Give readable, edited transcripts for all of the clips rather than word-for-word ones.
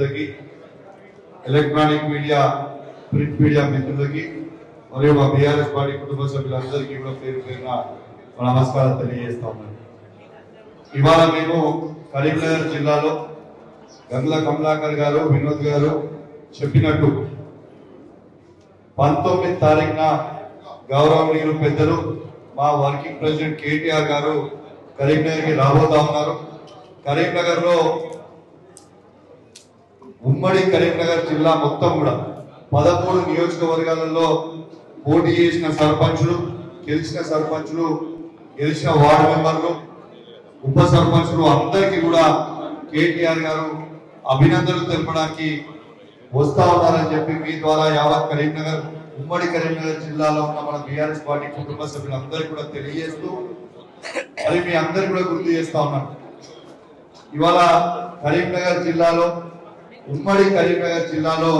పెద్దలకి, electronic media, print media మిత్రులకి మరియు మా బీఆర్ఎస్ పార్టీ కుటుంబ సభ్యులందరికీ కూడా పేరు పేరున నమస్కారం తెలియజేస్తా ఉన్నాను. ఇవాళ మేము కరీంనగర్ జిల్లాలో గంగుల కమలాకర్ గారు, వినోద్ గారు చెప్పినట్టు 19 తారీఖున గౌరవనీయులు పెద్దలు మా వర్కింగ్ ప్రెసిడెంట్ కేటీఆర్ గారు కరీంనగర్కి రాబోతా ఉన్నారు. కరీంనగర్ లో ఉమ్మడి కరీంనగర్ జిల్లా మొత్తం కూడా 13 నియోజకవర్గాలలో పోటీ చేసిన సర్పంచులు, గెలిచిన వార్డు మెంబర్లు, ఉప సర్పంచులు అందరికీ కూడా కేటీఆర్ గారు అభినందనలు తెలపడానికి వస్తా ఉన్నారని చెప్పి మీ ద్వారా యావత్ కరీంనగర్, ఉమ్మడి కరీంనగర్ జిల్లాలో ఉన్న మన బీఆర్ఎస్ పార్టీ కుటుంబ సభ్యులందరికీ కూడా తెలియజేస్తూ మరి మీ అందరికీ కూడా గుర్తు చేస్తా ఉన్నాను. ఇవాళ కరీంనగర్ జిల్లాలో, ఉమ్మడి కరీంనగర్ జిల్లాలో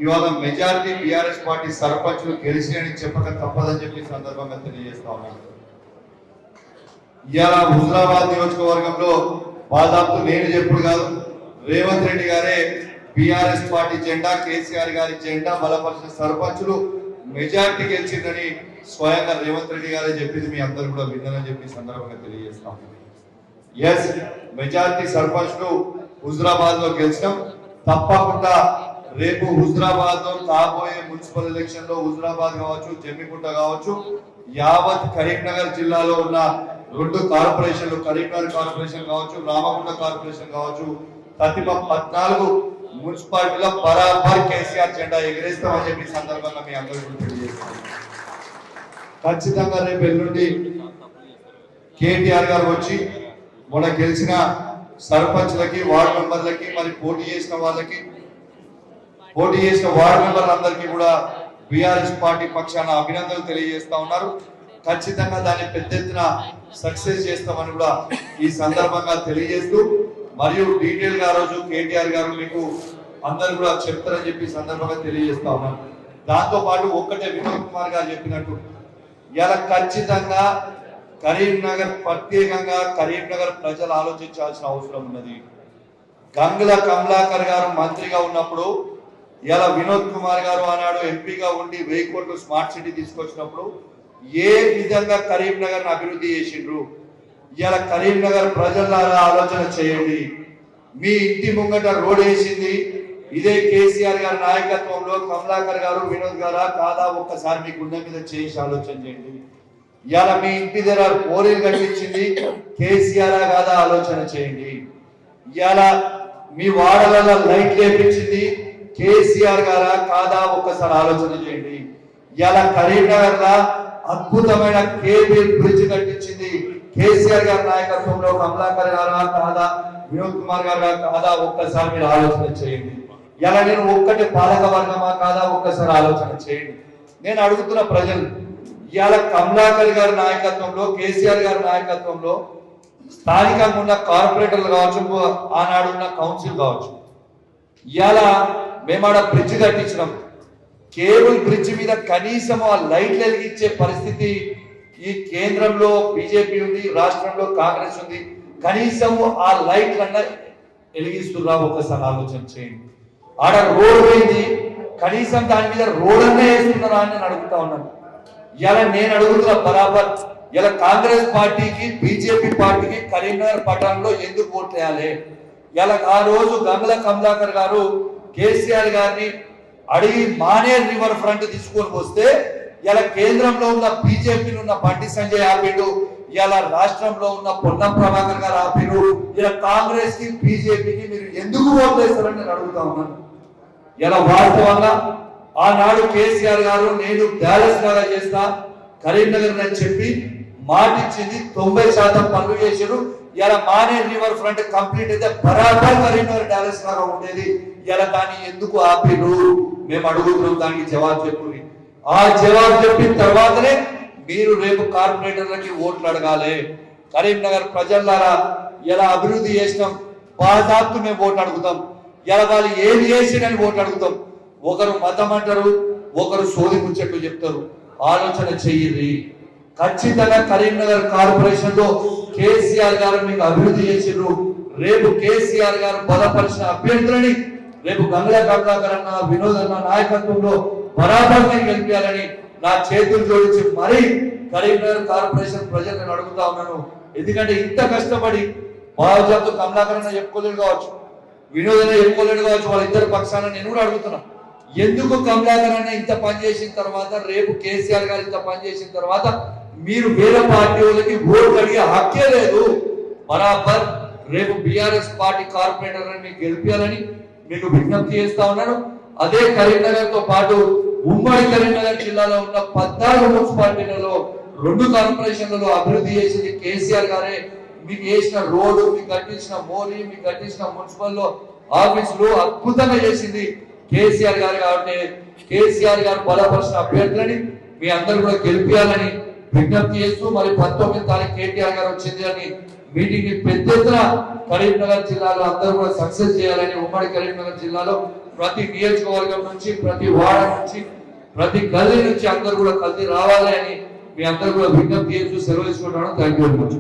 ఇవాళ మెజారిటీ బీఆర్ఎస్ పార్టీ సర్పంచులు గెలిచినని చెప్పక తప్పదని చెప్పి సందర్భంగా తెలియజేస్తా ఉన్నాను. ఇవాళ హుజరాబాద్ నియోజకవర్గంలో దాదాపు నేను చెప్పుడు కాదు, రేవంత్ రెడ్డి గారే బీఆర్ఎస్ పార్టీ జెండా, కేసీఆర్ గారి జెండా బలపరిచిన సర్పంచులు మెజారిటీ గెలిచిందని స్వయంగా రేవంత్ రెడ్డి గారే చెప్పింది మీ అందరూ కూడా విన్నారని చెప్పి సందర్భంగా తెలియజేస్తాం. ఎస్, మెజారిటీ సర్పంచ్లు హుజరాబాద్ లో గెలిచినాం. తప్పకుండా రేపు హుజరాబాద్ లో కాబోయే మున్సిపల్ ఎలక్షన్ లో హుజరాబాద్ కావచ్చు, జమ్మికుంట కావచ్చు, యావత్ కరీంనగర్ జిల్లాలో ఉన్న 2 కార్పొరేషన్లు, కరీంనగర్ కార్పొరేషన్ కావచ్చు, రామగుండ కార్పొరేషన్ కావచ్చు, ప్రతి 14 మున్సిపాలిటీలో బరాబర్ కేసీఆర్ జెండా ఎగిరేస్తామని చెప్పి సందర్భంగా మీ అందరూ తెలియజేస్తాం. ఖచ్చితంగా రేపు ఎల్లుండి కేటీఆర్ గారు వచ్చి మొన్న గెలిచిన సర్పంచ్లకి, వార్డు మెంబర్లకి, మరి పోటీ చేసిన వార్డు మెంబర్లందరికీ కూడా బీఆర్ఎస్ పార్టీ పక్షాన అభినందనలు తెలియజేస్తా ఉన్నారు. ఖచ్చితంగా దాన్ని పెద్ద ఎత్తున సక్సెస్ చేస్తామని కూడా ఈ సందర్భంగా తెలియజేస్తూ, మరియు డీటెయిల్ గా రోజు కేటీఆర్ గారు మీకు అందరు కూడా చెప్తారని చెప్పి సందర్భంగా తెలియజేస్తా ఉన్నాను. దాంతో పాటు ఒక్కటే వినోద్ కుమార్ గారు చెప్పినట్టు ఇలా ఖచ్చితంగా కరీంనగర్, ప్రత్యేకంగా కరీంనగర్ ప్రజలు ఆలోచించాల్సిన అవసరం ఉన్నది. గంగుల కమలాకర్ గారు మంత్రిగా ఉన్నప్పుడు, ఇలా వినోద్ కుమార్ గారు ఆనాడు ఎంపీగా ఉండి 1000 కోట్లు స్మార్ట్ సిటీ తీసుకొచ్చినప్పుడు ఏ విధంగా కరీంనగర్ అభివృద్ధి చేసిండ్రు? ఇలా కరీంనగర్ ప్రజలారా ఆలోచన చేయండి. మీ ఇంటి ముంగట రోడ్ వేసింది ఇదే కేసీఆర్ గారి నాయకత్వంలో. కమలాకర్ గారు, వినోద్ గారా కాదా? ఒక్కసారి మీ గుండె మీద చేసి ఆలోచన చేయండి. ఇలా మీ ఇంటి దగ్గర పోలీలు కట్టించింది కేసీఆర్ కాదా? ఆలోచన చేయండి. ఇలా మీ వాడలలో లైట్ లేపించింది కేసీఆర్ గారా కాదా? ఒక్కసారి ఆలోచన చేయండి. ఇలా కరీంనగర్ లా అద్భుతమైన కేబుల్ బ్రిడ్జ్ కట్టించింది కేసీఆర్ గారి నాయకత్వంలో. కమలాకర్ గారా కాదా? వినోద్ కుమార్ గారా కాదా? ఒక్కసారి మీరు ఆలోచన చేయండి. ఇలా నేను ఒక్కటి పాలక వర్గమా కాదా? ఒక్కసారి ఆలోచన చేయండి. నేను అడుగుతున్న ప్రజలు, ఇవాళ కమలాకర్ గారి నాయకత్వంలో, కేసీఆర్ గారి నాయకత్వంలో స్థానికంగా ఉన్న కార్పొరేటర్లు కావచ్చు, ఆనాడు ఉన్న కౌన్సిల్ కావచ్చు, ఇవాళ మేము ఆడ బ్రిడ్జ్ కట్టించినాం. కేబుల్ బ్రిడ్జ్ మీద కనీసం ఆ లైట్లు వెలిగించే పరిస్థితి ఈ కేంద్రంలో బీజేపీ ఉంది, రాష్ట్రంలో కాంగ్రెస్ ఉంది. కనీసం ఆ లైట్లన్నా వెలిగిస్తున్నా? ఒకసారి ఆలోచన చేయండి. ఆడ రోడ్ పోయింది, కనీసం దాని మీద రోడ్ అన్నా వేస్తున్నారా అని నేను అడుగుతా ఉన్నాను. ఇలా నేను అడుగుతున్న బరాబర్, ఇలా కాంగ్రెస్ పార్టీకి, బీజేపీ పార్టీకి కరీంనగర్ పట్టణంలో ఎందుకు ఓట్ వేయాలి? ఇలా ఆ రోజు గంగుల కమలాకర్ గారు కేసీఆర్ గారిని అడిగి మానేర్ రివర్ ఫ్రంట్ తీసుకొని వస్తే, ఇలా కేంద్రంలో ఉన్న బీజేపీలో ఉన్న బండి సంజయ్ ఆపిడు, ఇలా రాష్ట్రంలో ఉన్న పొన్నం ప్రభాకర్ గారు ఆపిడు. ఇలా కాంగ్రెస్ కి, బీజేపీకి మీరు ఎందుకు ఓట్ వేస్తారని నేను అడుగుతా ఉన్నాను. ఇలా వాస్తవంగా ఆనాడు కేసీఆర్ గారు నేను బ్యాలెన్స్ లాగా చేస్తా కరీంనగర్ అని చెప్పి మాటిచ్చింది. 90% పనులు చేశారు. ఇలా మానేర్ రివర్ ఫ్రంట్ కంప్లీట్ అయితే బరాబర్ కరీంనగర్ డాలెస్ లాగా ఉండేది. ఇలా దాన్ని ఎందుకు ఆపిరు? మేము అడుగుతున్నాం, దానికి జవాబు చెప్పుని. ఆ జవాబు చెప్పిన తర్వాతనే మీరు రేపు కార్పొరేటర్లకి ఓట్లు అడగాలి. కరీంనగర్ ప్రజలారా ఇలా అభివృద్ధి చేసినాం, బాధాప్తు మేము ఓట్లు అడుగుతాం. ఇలా వాళ్ళు ఏది చేసినని ఓట్లు అడుగుతాం. ఒకరు మతం అంటారు, ఒకరు సోది ముచ్చట్లు చెప్తారు. ఆలోచన చెయ్యి. ఖచ్చితంగా కరీంనగర్ కార్పొరేషన్ లో కేసీఆర్ గారు మీకు అభివృద్ధి చేసిర్రు. రేపు కేసీఆర్ గారు బలపరిచిన అభ్యర్థులని రేపు గంగళ కమలాకర్ అన్న వినోద్ అన్న నాయకత్వంలో బరాబర్ని గెలిపించాలని నా చేతులు జోడించి మరీ కరీంనగర్ కార్పొరేషన్ ప్రజలను అడుగుతా ఉన్నాను. ఎందుకంటే ఇంత కష్టపడి బాబుజాబ్ కమలాకర్ అన్న చెప్పుకోలేడు కావచ్చు, వినోద్ అన్న చెప్పుకోలేడు కావచ్చు, వాళ్ళిద్దరు పక్షాన నేను కూడా అడుగుతున్నా, ఎందుకు కమలాకర్ అన్న ఇంత పని చేసిన తర్వాత రేపు కేసీఆర్ గారు ఇంత పని చేసిన తర్వాత మీరు వేరే పార్టీ వాళ్ళకి ఓటు అడిగే హక్కే లేదు. బరాబర్ రేపు బీఆర్ఎస్ పార్టీ కార్పొరేటర్ మీకు గెలిపించాలని మీకు విజ్ఞప్తి చేస్తా ఉన్నాను. అదే కరీంనగర్ తో పాటు ఉమ్మడి కరీంనగర్ జిల్లాలో ఉన్న 14 మున్సిపాలిటీలలో 2 కార్పొరేషన్లలో అభివృద్ధి చేసింది కేసీఆర్ గారే. మీకు వేసిన రోడ్డు, మీకు కట్టించిన మోరీ, మీకు కట్టించిన మున్సిపల్ ఆఫీసులు అద్భుతంగా చేసింది కేసీఆర్ గారు. కాబట్టి కేసీఆర్ గారు బలపరిచిన అభ్యర్థులని మీ అందరూ కూడా గెలిపించాలని విజ్ఞప్తి చేస్తూ మరి 19 తారీఖు కేటీఆర్ గారు వచ్చింది అని మీటింగ్ ని పెద్ద ఎత్తున కరీంనగర్ జిల్లాలో అందరూ కూడా సక్సెస్ చేయాలని ఉమ్మడి కరీంనగర్ జిల్లాలో ప్రతి నియోజకవర్గం నుంచి, ప్రతి వార్డు నుంచి, ప్రతి గల్లీ నుంచి అందరూ కూడా కలిసి రావాలి అని మీ అందరూ కూడా విజ్ఞప్తి చేస్తూ సెలవు తీసుకుంటున్నాను. Thank you very much.